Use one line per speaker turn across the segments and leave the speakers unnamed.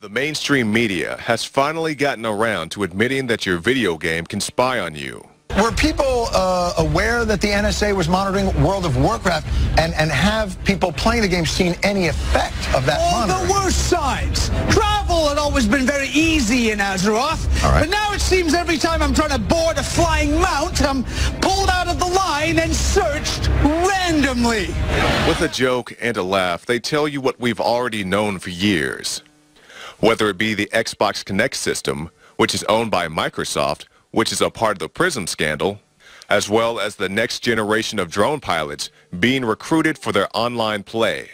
The mainstream media has finally gotten around to admitting that your video game can spy on you.
Were people aware that the NSA was monitoring World of Warcraft, and have people playing the game seen any effect of that monitoring?
The worst signs. Travel had always been very easy in Azeroth, but now it seems every time I'm trying to board a flying mount, I'm pulled out of the line and searched randomly.
With a joke and a laugh, they tell you what we've already known for years. Whether it be the Xbox Kinect system, which is owned by Microsoft, which is a part of the PRISM scandal, as well as the next generation of drone pilots being recruited for their online play.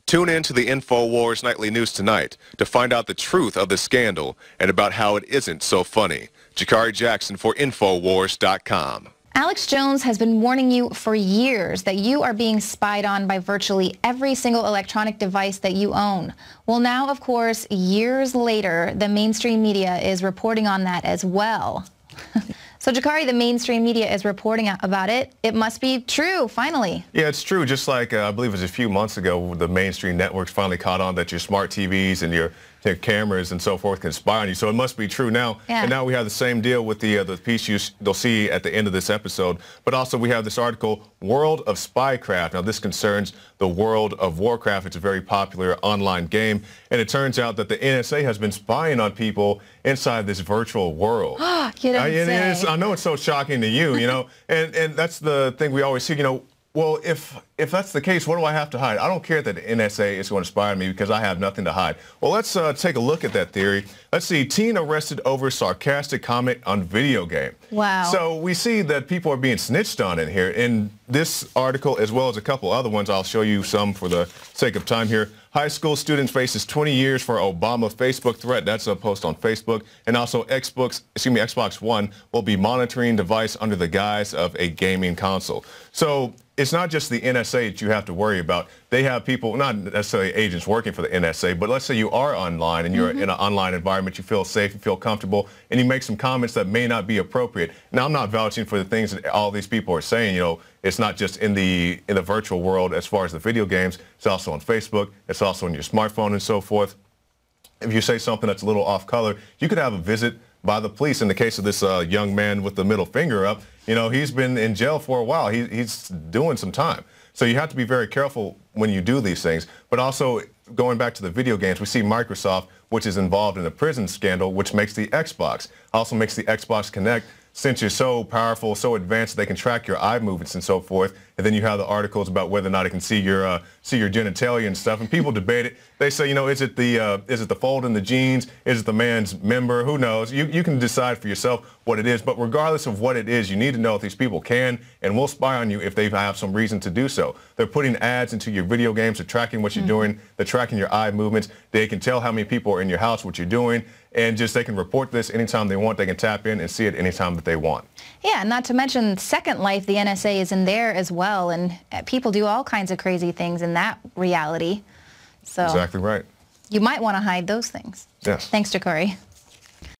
Tune in to the InfoWars Nightly News tonight to find out the truth of the scandal and about how it isn't so funny. Jakari Jackson for InfoWars.com.
Alex Jones has been warning you for years that you are being spied on by virtually every single electronic device that you own. Well, now, of course, years later, the mainstream media is reporting on that as well. So, Jakari, the mainstream media is reporting about it. It must be true, finally.
Yeah, it's true. Just like I believe it was a few months ago, the mainstream networks finally caught on that your smart TVs and your cameras and so forth can spy on you. So it must be true now. Yeah. And now we have the same deal with the piece you'll see at the end of this episode. But also we have this article, World of Spycraft. Now this concerns the World of Warcraft. It's a very popular online game. And it turns out that the NSA has been spying on people inside this virtual world.
You don't say.
I know it's so shocking to you, you know, and that's the thing we always see, you know. Well, if that's the case, what do I have to hide? I don't care that the NSA is going to spy on me because I have nothing to hide. Well, let's take a look at that theory. Let's see, teen arrested over sarcastic comment on video game.
Wow.
So we see that people are being snitched on in here. In this article, as well as a couple other ones, I'll show you some for the sake of time here. High school student faces 20 years for Obama Facebook threat. That's a post on Facebook. And also Xbox One will be monitoring device under the guise of a gaming console. So it's not just the NSA that you have to worry about. They have people, not necessarily agents working for the NSA, but let's say you are online and you're in an online environment, you feel safe, you feel comfortable, and you make some comments that may not be appropriate. Now, I'm not vouching for the things that all these people are saying. You know, it's not just in the virtual world as far as the video games. It's also on Facebook. It's also on your smartphone and so forth. If you say something that's a little off color, you could have a visit by the police. In the case of this young man with the middle finger up, you know, he's been in jail for a while. He's doing some time. So you have to be very careful when you do these things. But also, going back to the video games, we see Microsoft, which is involved in the PRISM scandal, which makes the Xbox, also makes the Xbox Kinect sensors so powerful, so advanced, they can track your eye movements and so forth. And then you have the articles about whether or not it can see your genitalia and stuff. And people debate it. They say, you know, is it the fold in the jeans? Is it the man's member? Who knows? You can decide for yourself what it is. But regardless of what it is, you need to know if these people can and will spy on you if they have some reason to do so. They're putting ads into your video games. They're tracking what you're doing. They're tracking your eye movements. They can tell how many people are in your house, what you're doing. And just they can report this anytime they want. They can tap in and see it anytime that they want.
Yeah, not to mention Second Life, the NSA is in there as well. And people do all kinds of crazy things in that reality. So
exactly right.
You might want to hide those things.
Yes.
Thanks, Jakari.